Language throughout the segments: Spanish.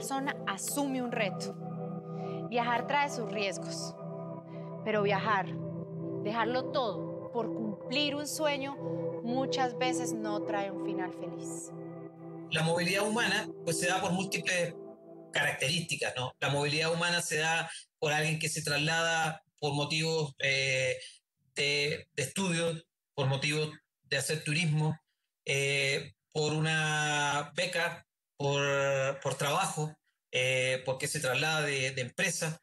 persona asume un reto. Viajar trae sus riesgos, pero viajar, dejarlo todo por cumplir un sueño, muchas veces no trae un final feliz. La movilidad humana pues se da por múltiples características, ¿no? La movilidad humana se da por alguien que se traslada por motivos de estudio, por motivos de hacer turismo, por una beca, por trabajo, porque se traslada de empresa,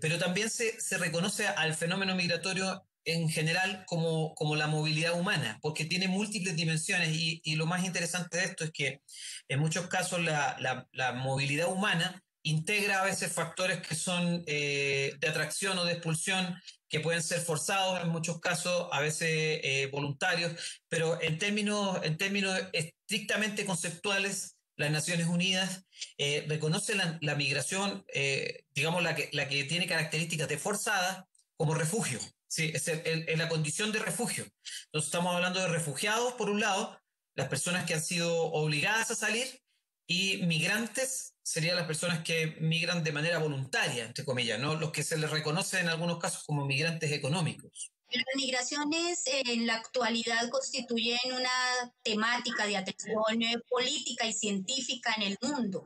pero también se reconoce al fenómeno migratorio en general como la movilidad humana, porque tiene múltiples dimensiones y lo más interesante de esto es que en muchos casos la movilidad humana integra a veces factores que son de atracción o de expulsión, que pueden ser forzados en muchos casos, a veces voluntarios, pero en términos estrictamente conceptuales, las Naciones Unidas reconoce la migración, digamos la que tiene características de forzada, como refugio. Sí, es la condición de refugio. Entonces estamos hablando de refugiados, por un lado, las personas que han sido obligadas a salir, y migrantes serían las personas que migran de manera voluntaria, entre comillas, ¿no? Los que se les reconoce en algunos casos como migrantes económicos. Las migraciones en la actualidad constituyen una temática de atención política y científica en el mundo.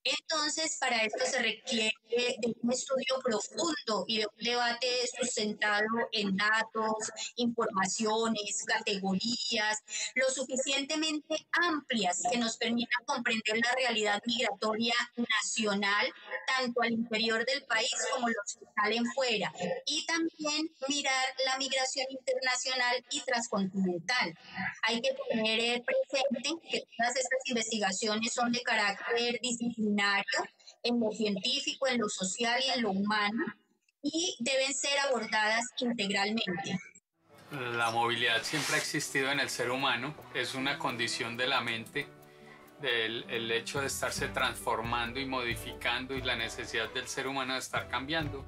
Entonces, para esto se requiere de un estudio profundo y de un debate sustentado en datos, informaciones, categorías, lo suficientemente amplias que nos permitan comprender la realidad migratoria nacional, tanto al interior del país como los que salen fuera, y también mirar la migración internacional y transcontinental. Hay que tener presente que todas estas investigaciones son de carácter disciplinario, en lo científico, en lo social y en lo humano, y deben ser abordadas integralmente. La movilidad siempre ha existido en el ser humano, es una condición de la mente, el hecho de estarse transformando y modificando y la necesidad del ser humano de estar cambiando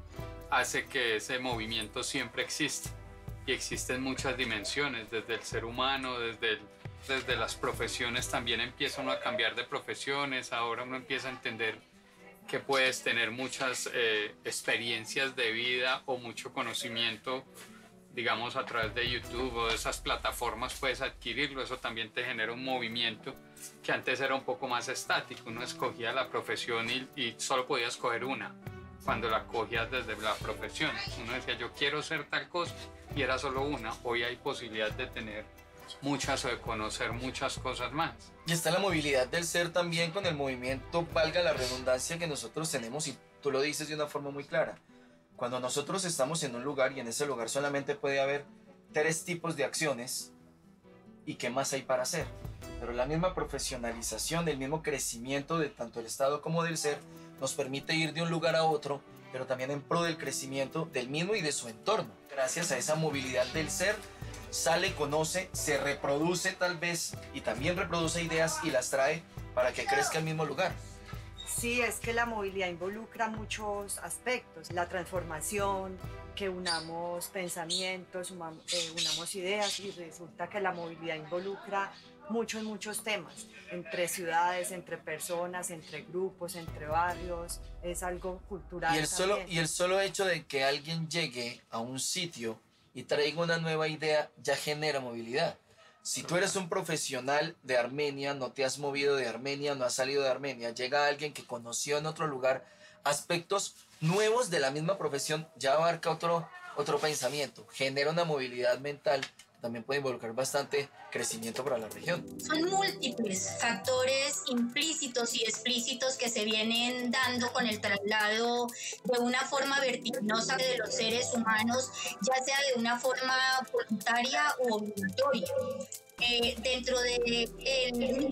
hace que ese movimiento siempre exista, y existen muchas dimensiones, desde el ser humano, desde las profesiones también empieza uno a cambiar de profesiones, ahora uno empieza a entender que puedes tener muchas experiencias de vida o mucho conocimiento, digamos a través de YouTube o de esas plataformas puedes adquirirlo, eso también te genera un movimiento que antes era un poco más estático, uno escogía la profesión y solo podía escoger una, cuando la cogías desde la profesión, uno decía yo quiero ser tal cosa y era solo una, hoy hay posibilidad de tener muchas o de conocer muchas cosas más. Y está la movilidad del ser también con el movimiento, valga la redundancia, que nosotros tenemos, y tú lo dices de una forma muy clara. Cuando nosotros estamos en un lugar y en ese lugar solamente puede haber 3 tipos de acciones, ¿y qué más hay para hacer? Pero la misma profesionalización, el mismo crecimiento de tanto el Estado como del ser nos permite ir de un lugar a otro, pero también en pro del crecimiento del mismo y de su entorno. Gracias a esa movilidad del ser, sale, conoce, se reproduce tal vez y también reproduce ideas y las trae para que crezca el mismo lugar. Sí, es que la movilidad involucra muchos aspectos, la transformación, que unamos pensamientos, unamos ideas, y resulta que la movilidad involucra muchos temas, entre ciudades, entre personas, entre grupos, entre barrios, es algo cultural. Y el solo hecho de que alguien llegue a un sitio y traiga una nueva idea ya genera movilidad. Si tú eres un profesional de Armenia, no te has movido de Armenia, no has salido de Armenia, llega alguien que conoció en otro lugar aspectos nuevos de la misma profesión, ya abarca otro pensamiento, genera una movilidad mental que también puede involucrar bastante crecimiento para la región. Son múltiples factores implícitos y explícitos que se vienen dando con el traslado de una forma vertiginosa de los seres humanos, ya sea de una forma voluntaria u obligatoria, dentro de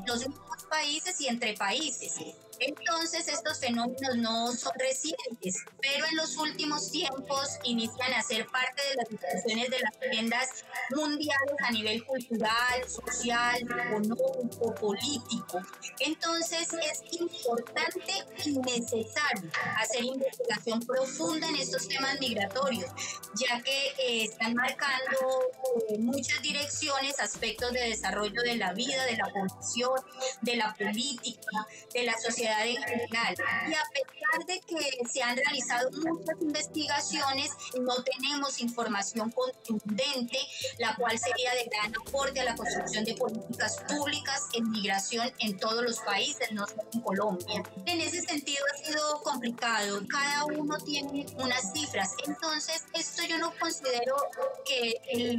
los mismos países y entre países. Entonces estos fenómenos no son recientes, pero en los últimos tiempos inician a ser parte de las discusiones de las agendas mundiales a nivel cultural, social, económico, político. Entonces es importante y necesario hacer investigación profunda en estos temas migratorios, ya que están marcando muchas direcciones, aspectos de desarrollo de la vida, de la población, de la política, de la sociedad sociedad en general. Y a pesar de que se han realizado muchas investigaciones, no tenemos información contundente, la cual sería de gran aporte a la construcción de políticas públicas en migración en todos los países, no solo en Colombia. En ese sentido ha sido complicado, cada uno tiene unas cifras, entonces esto yo no considero que el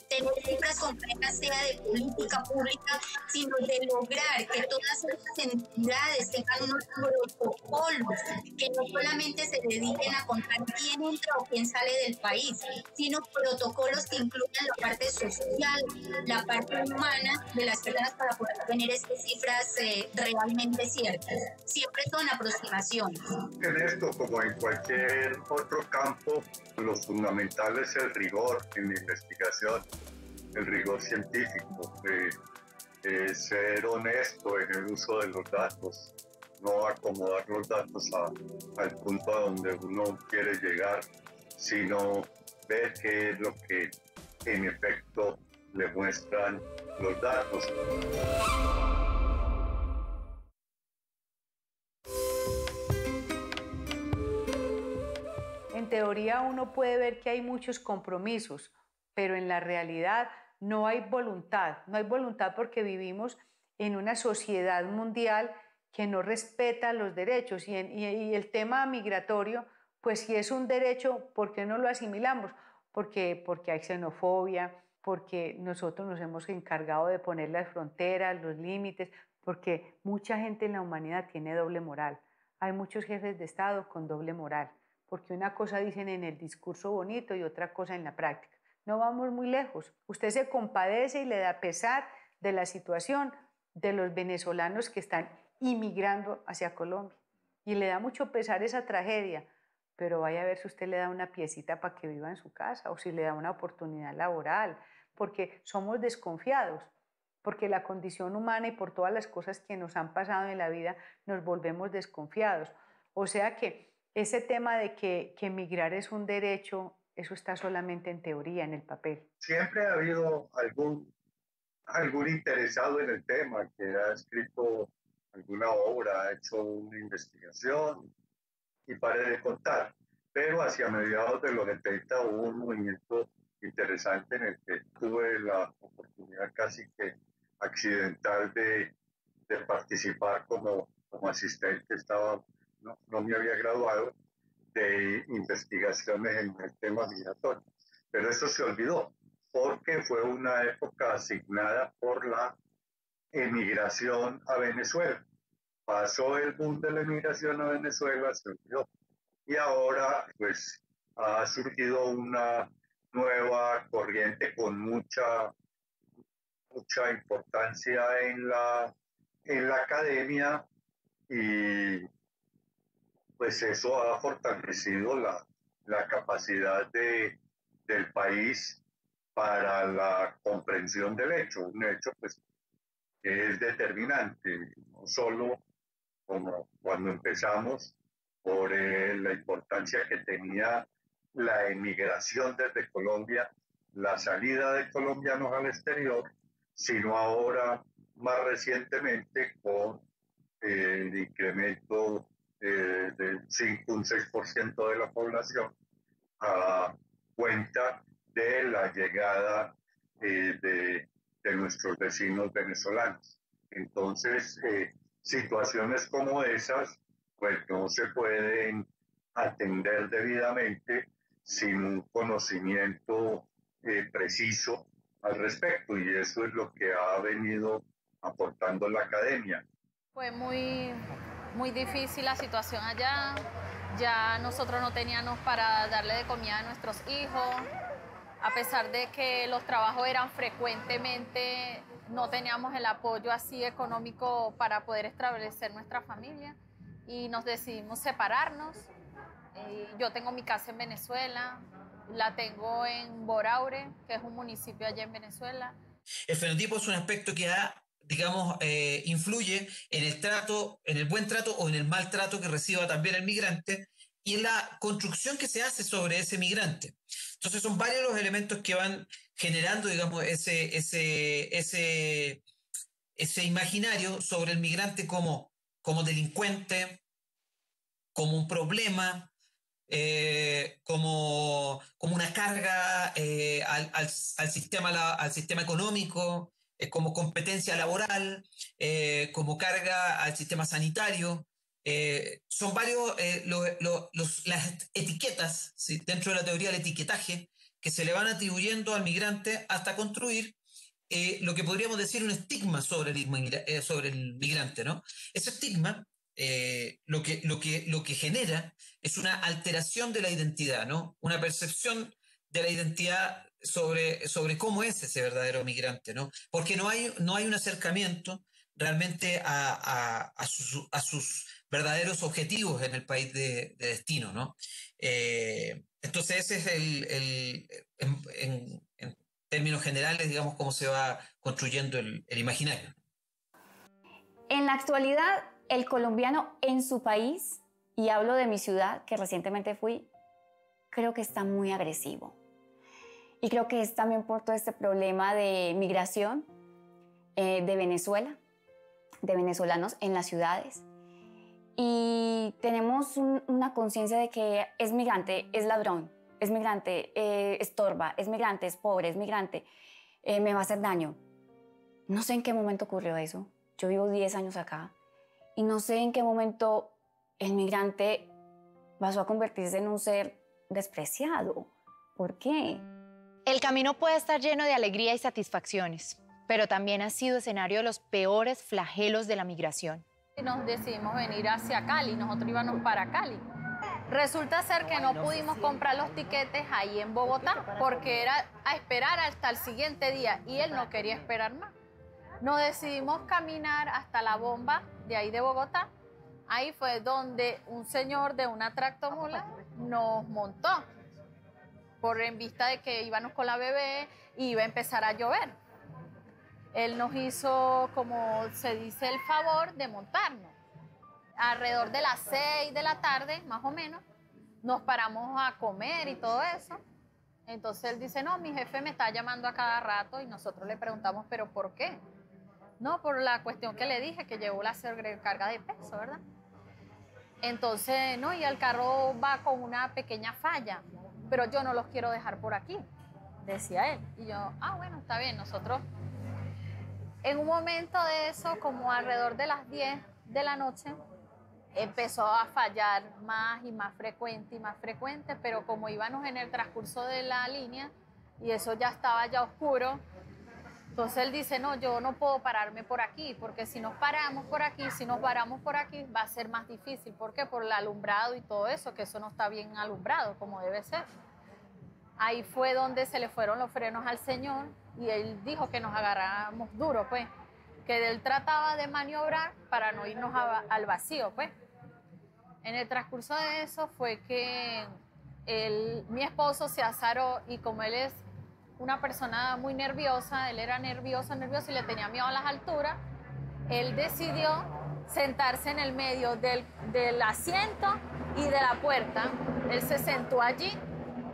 tener cifras completas sea de política pública, sino de lograr que todas estas entidades tengan unos protocolos que no solamente se dediquen a contar quién entra o quién sale del país, sino protocolos que incluyan la parte social, la parte humana de las personas para poder tener estas cifras realmente ciertas. Siempre son aproximaciones. En esto, como en cualquier otro campo, lo fundamental es el rigor en la investigación, el rigor científico, ser honesto en el uso de los datos, no acomodar los datos al punto a donde uno quiere llegar, sino ver qué es lo que en efecto le muestran los datos. En teoría uno puede ver que hay muchos compromisos, pero en la realidad no hay voluntad. No hay voluntad porque vivimos en una sociedad mundial que no respeta los derechos. Y el tema migratorio, pues si es un derecho, ¿por qué no lo asimilamos? Porque hay xenofobia, porque nosotros nos hemos encargado de poner las fronteras, los límites, porque mucha gente en la humanidad tiene doble moral. Hay muchos jefes de Estado con doble moral, porque una cosa dicen en el discurso bonito y otra cosa en la práctica. No vamos muy lejos. Usted se compadece y le da pesar de la situación de los venezolanos que están inmigrando hacia Colombia. Y le da mucho pesar esa tragedia, pero vaya a ver si usted le da una piecita para que viva en su casa o si le da una oportunidad laboral, porque somos desconfiados, porque la condición humana y por todas las cosas que nos han pasado en la vida nos volvemos desconfiados. O sea que ese tema de que migrar es un derecho, eso está solamente en teoría, en el papel. Siempre ha habido algún interesado en el tema que ha escrito alguna obra, ha hecho una investigación y pare de contar. Pero hacia mediados de los 70 hubo un movimiento interesante en el que tuve la oportunidad casi que accidental de participar como asistente. No me había graduado de investigaciones en el tema migratorio. Pero eso se olvidó porque fue una época asignada por la emigración a Venezuela. Pasó el boom de la emigración a Venezuela, se olvidó. Y ahora pues ha surgido una nueva corriente con mucha importancia en la academia, y pues eso ha fortalecido la capacidad del país para la comprensión del hecho, un hecho pues que es determinante, no solo como cuando empezamos, por la importancia que tenía la emigración desde Colombia, la salida de colombianos al exterior, sino ahora más recientemente con el incremento del 5, un 6% de la población a cuenta de la llegada de nuestros vecinos venezolanos. Entonces, situaciones como esas, pues no se pueden atender debidamente sin un conocimiento preciso al respecto, y eso es lo que ha venido aportando la academia. Fue muy difícil la situación allá, ya nosotros no teníamos para darle de comida a nuestros hijos, a pesar de que los trabajos eran frecuentemente, no teníamos el apoyo así económico para poder establecer nuestra familia y nos decidimos separarnos. Yo tengo mi casa en Venezuela, la tengo en Boraure, que es un municipio allá en Venezuela. El fenotipo es un aspecto que influye en el trato, en el buen trato o en el mal trato que reciba también el migrante y en la construcción que se hace sobre ese migrante. Entonces son varios los elementos que van generando, digamos, ese imaginario sobre el migrante como como delincuente, como un problema, como una carga al sistema económico, como competencia laboral, como carga al sistema sanitario. Son varios las etiquetas, ¿sí?, dentro de la teoría del etiquetaje que se le van atribuyendo al migrante hasta construir lo que podríamos decir un estigma sobre el migrante, ¿no? Ese estigma lo que genera es una alteración de la identidad, ¿no? Una percepción de la identidad sobre cómo es ese verdadero migrante, ¿no? Porque no hay un acercamiento realmente a sus verdaderos objetivos en el país de destino, ¿no? Entonces ese es en términos generales, digamos, cómo se va construyendo el imaginario. En la actualidad, el colombiano en su país, y hablo de mi ciudad, que recientemente fui, creo que está muy agresivo. Y creo que es también por todo este problema de migración de Venezuela, de venezolanos en las ciudades. Y tenemos una conciencia de que es migrante, es ladrón, es migrante, estorba, es migrante, es pobre, es migrante, me va a hacer daño. No sé en qué momento ocurrió eso. Yo vivo 10 años acá y no sé en qué momento el migrante pasó a convertirse en un ser despreciado. ¿Por qué? El camino puede estar lleno de alegría y satisfacciones, pero también ha sido escenario de los peores flagelos de la migración. Nos decidimos venir hacia Cali, nosotros íbamos para Cali. Resulta ser que no pudimos comprar los tiquetes ahí en Bogotá porque era a esperar hasta el siguiente día y él no quería esperar más. Nos decidimos caminar hasta la bomba de ahí de Bogotá. Ahí fue donde un señor de una tractomula nos montó en vista de que íbamos con la bebé y iba a empezar a llover. Él nos hizo, como se dice, el favor de montarnos. Alrededor de las 6 de la tarde, más o menos, nos paramos a comer y todo eso. Entonces él dice, no, mi jefe me está llamando a cada rato y nosotros le preguntamos, ¿pero por qué? No, por la cuestión que le dije, que llevó la sobrecarga de peso, ¿verdad? Entonces, no, y el carro va con una pequeña falla, pero yo no los quiero dejar por aquí, decía él. Y yo, bueno, está bien, nosotros... En un momento de eso, como alrededor de las 10 de la noche, empezó a fallar más y más frecuente, pero como íbamos en el transcurso de la línea y eso ya estaba ya oscuro, entonces él dice, no, yo no puedo pararme por aquí, porque si nos paramos por aquí, va a ser más difícil. ¿Por qué? Por el alumbrado y todo eso, que eso no está bien alumbrado como debe ser. Ahí fue donde se le fueron los frenos al señor y él dijo que nos agarráramos duro, pues, que él trataba de maniobrar para no irnos al vacío, pues. En el transcurso de eso fue que mi esposo se azaró y como él es una persona muy nerviosa, él era nervioso y le tenía miedo a las alturas, él decidió sentarse en el medio del asiento y de la puerta. Él se sentó allí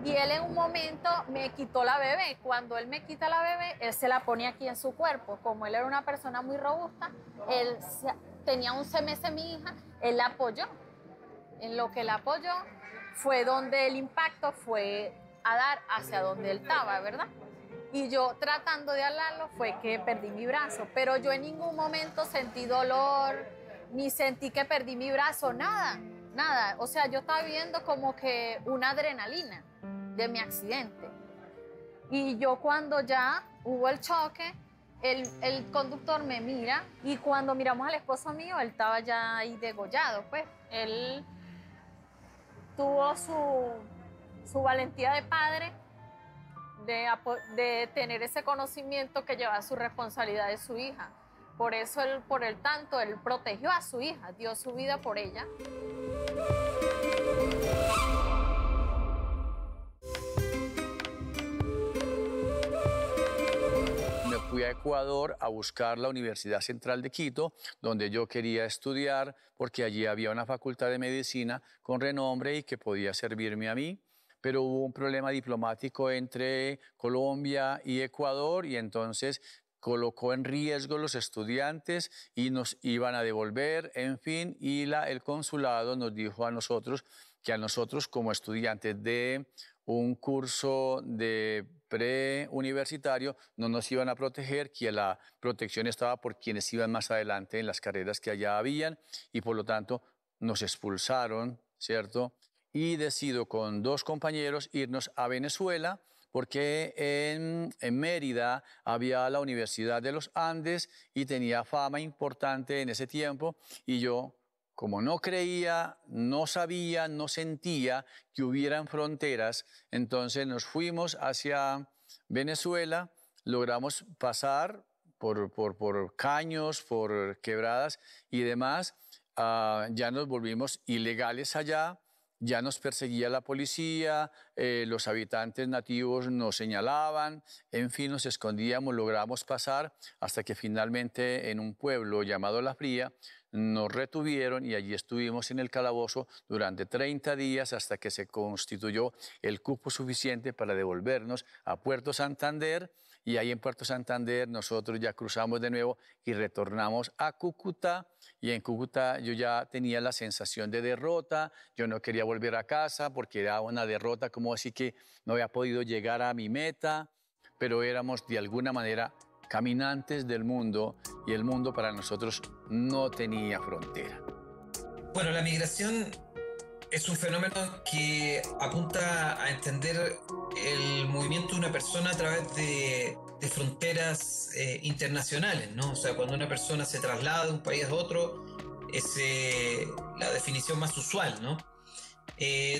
y él en un momento me quitó la bebé. Cuando él me quita la bebé, él se la pone aquí en su cuerpo. Como él era una persona muy robusta, él tenía 11 meses mi hija, él la apoyó. En lo que la apoyó fue donde el impacto fue a dar hacia donde él estaba, ¿verdad? Y yo tratando de alarlo fue que perdí mi brazo, pero yo en ningún momento sentí dolor, ni sentí que perdí mi brazo, nada. O sea, yo estaba viviendo como que una adrenalina de mi accidente. Y yo cuando ya hubo el choque, el conductor me mira y cuando miramos al esposo mío, él estaba ya ahí degollado, pues. Él tuvo su valentía de padre de tener ese conocimiento que lleva su responsabilidad de su hija. Por eso él protegió a su hija, dio su vida por ella. Me fui a Ecuador a buscar la Universidad Central de Quito, donde yo quería estudiar, porque allí había una facultad de medicina con renombre y que podía servirme a mí. Pero hubo un problema diplomático entre Colombia y Ecuador y entonces colocó en riesgo los estudiantes y nos iban a devolver, en fin, y el consulado nos dijo a nosotros que a nosotros como estudiantes de un curso de preuniversitario no nos iban a proteger, que la protección estaba por quienes iban más adelante en las carreras que allá habían y por lo tanto nos expulsaron, ¿cierto? Y decido con 2 compañeros irnos a Venezuela porque en Mérida había la Universidad de los Andes y tenía fama importante en ese tiempo y yo, como no creía, no sabía, no sentía que hubieran fronteras, entonces nos fuimos hacia Venezuela, logramos pasar por caños, por quebradas y demás, ya nos volvimos ilegales allá, ya nos perseguía la policía, los habitantes nativos nos señalaban, en fin, nos escondíamos, logramos pasar hasta que finalmente en un pueblo llamado La Fría nos retuvieron y allí estuvimos en el calabozo durante 30 días hasta que se constituyó el cupo suficiente para devolvernos a Puerto Santander y ahí en Puerto Santander nosotros ya cruzamos de nuevo y retornamos a Cúcuta y en Cúcuta yo ya tenía la sensación de derrota, yo no quería volver a casa porque era una derrota como así que no había podido llegar a mi meta, pero éramos de alguna manera caminantes del mundo y el mundo para nosotros no tenía frontera. Bueno, la migración es un fenómeno que apunta a entender el movimiento de una persona a través de fronteras internacionales, ¿no? O sea, cuando una persona se traslada de un país a otro, es la definición más usual, ¿no?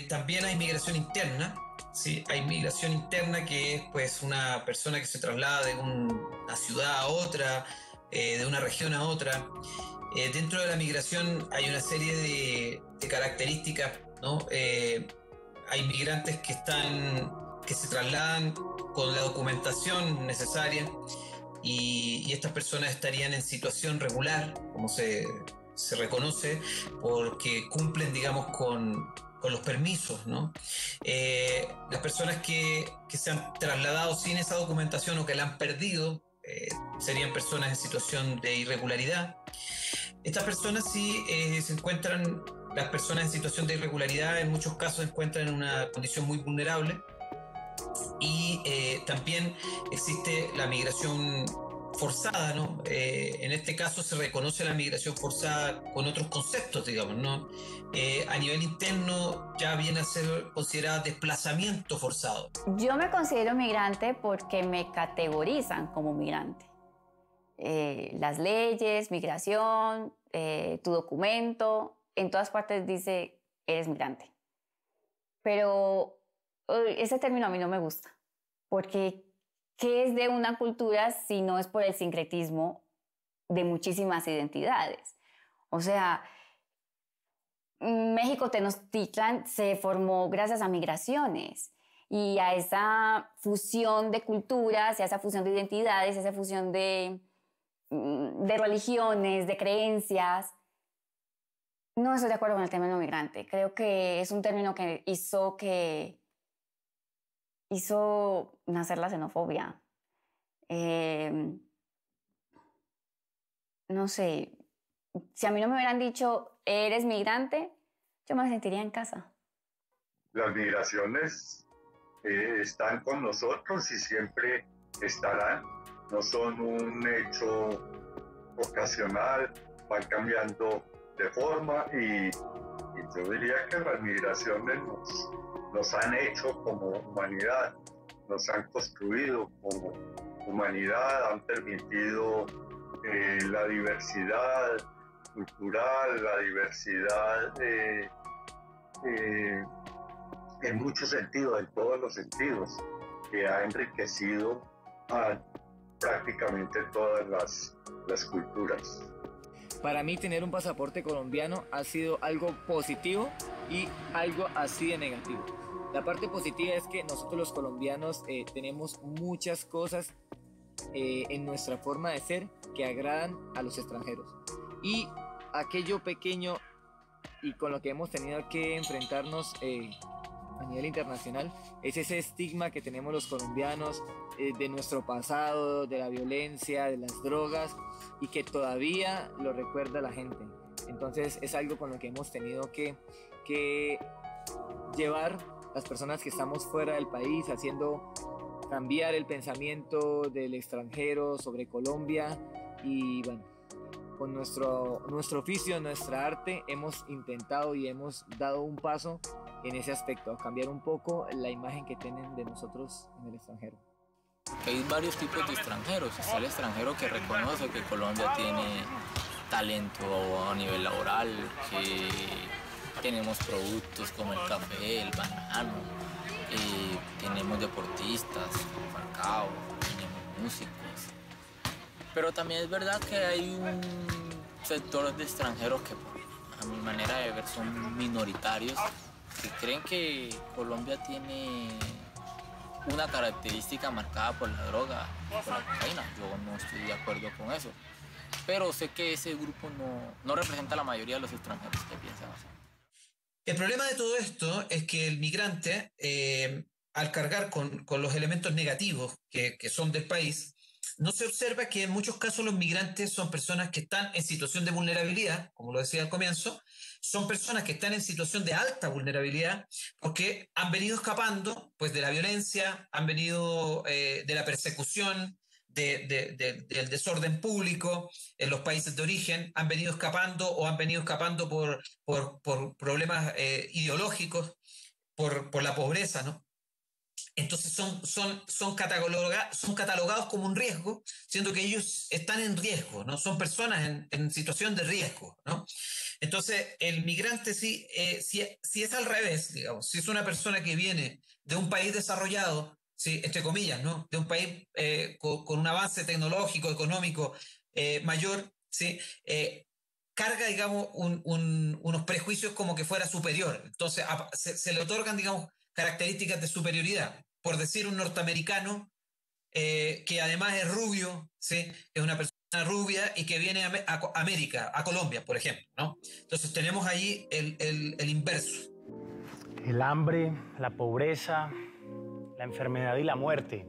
También hay migración interna. Sí, hay migración interna que es pues una persona que se traslada de una ciudad a otra, de una región a otra. Dentro de la migración hay una serie de características, ¿no? Hay migrantes que se trasladan con la documentación necesaria y estas personas estarían en situación regular, como se reconoce, porque cumplen, digamos, con los permisos, ¿no? Las personas que se han trasladado sin esa documentación o que la han perdido serían personas en situación de irregularidad. Estas personas sí se encuentran, las personas en situación de irregularidad en muchos casos se encuentran en una condición muy vulnerable y también existe la migración forzada, ¿no? En este caso se reconoce la migración forzada con otros conceptos, digamos, ¿no? A nivel interno ya viene a ser considerada desplazamiento forzado. Yo me considero migrante porque me categorizan como migrante. Las leyes, migración, tu documento, en todas partes dice eres migrante. Pero ese término a mí no me gusta, porque ¿qué es de una cultura si no es por el sincretismo de muchísimas identidades? O sea, México Tenochtitlan se formó gracias a migraciones y a esa fusión de culturas, y a esa fusión de identidades, a esa fusión de religiones, de creencias. No estoy de acuerdo con el término migrante. Creo que es un término que hizo nacer la xenofobia. No sé, si a mí no me hubieran dicho, eres migrante, yo me sentiría en casa. Las migraciones están con nosotros y siempre estarán. No son un hecho ocasional, van cambiando de forma y yo diría que las migraciones nos han hecho como humanidad, nos han construido como humanidad, han permitido la diversidad cultural, la diversidad en muchos sentidos, en todos los sentidos, que ha enriquecido a prácticamente todas las culturas. Para mí tener un pasaporte colombiano ha sido algo positivo y algo así de negativo. La parte positiva es que nosotros los colombianos tenemos muchas cosas en nuestra forma de ser que agradan a los extranjeros. Y aquello pequeño y con lo que hemos tenido que enfrentarnos a nivel internacional es ese estigma que tenemos los colombianos de nuestro pasado, de la violencia, de las drogas, y que todavía lo recuerda la gente. Entonces es algo con lo que hemos tenido que llevar las personas que estamos fuera del país, haciendo cambiar el pensamiento del extranjero sobre Colombia. Y bueno, con nuestro oficio, nuestra arte, hemos intentado y hemos dado un paso en ese aspecto, a cambiar un poco la imagen que tienen de nosotros en el extranjero. Hay varios tipos de extranjeros. Está el extranjero que reconoce que Colombia tiene talento a nivel laboral, que tenemos productos como el café, el banano, tenemos deportistas como Falcao, tenemos músicos. Pero también es verdad que hay un sector de extranjeros que, a mi manera de ver, son minoritarios, que creen que Colombia tiene una característica marcada por la droga y por la cocaína. Yo no estoy de acuerdo con eso. Pero sé que ese grupo no representa a la mayoría de los extranjeros que piensan así. El problema de todo esto es que el migrante, al cargar con los elementos negativos que son del país, no se observa que en muchos casos los migrantes son personas que están en situación de vulnerabilidad, como lo decía al comienzo, son personas que están en situación de alta vulnerabilidad porque han venido escapando pues, de la violencia, han venido de la persecución, del desorden público en los países de origen, han venido escapando por problemas ideológicos, por la pobreza, ¿no? Entonces son catalogados como un riesgo, siendo que ellos están en riesgo, ¿no? Son personas en situación de riesgo, ¿no? Entonces, el migrante si es al revés, digamos, si es una persona que viene de un país desarrollado, ¿sí? Entre comillas, ¿no? De un país con un avance tecnológico, económico mayor, ¿sí? Carga, digamos, unos prejuicios como que fuera superior. Entonces, se le otorgan, digamos, características de superioridad. Por decir, un norteamericano que además es rubio, ¿sí? Es una persona rubia y que viene a América, a Colombia, por ejemplo, ¿no? Entonces tenemos ahí el inverso. El hambre, la pobreza, la enfermedad y la muerte,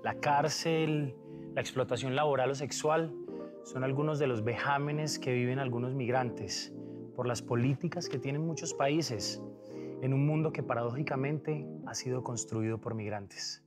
la cárcel, la explotación laboral o sexual son algunos de los vejámenes que viven algunos migrantes por las políticas que tienen muchos países en un mundo que paradójicamente ha sido construido por migrantes.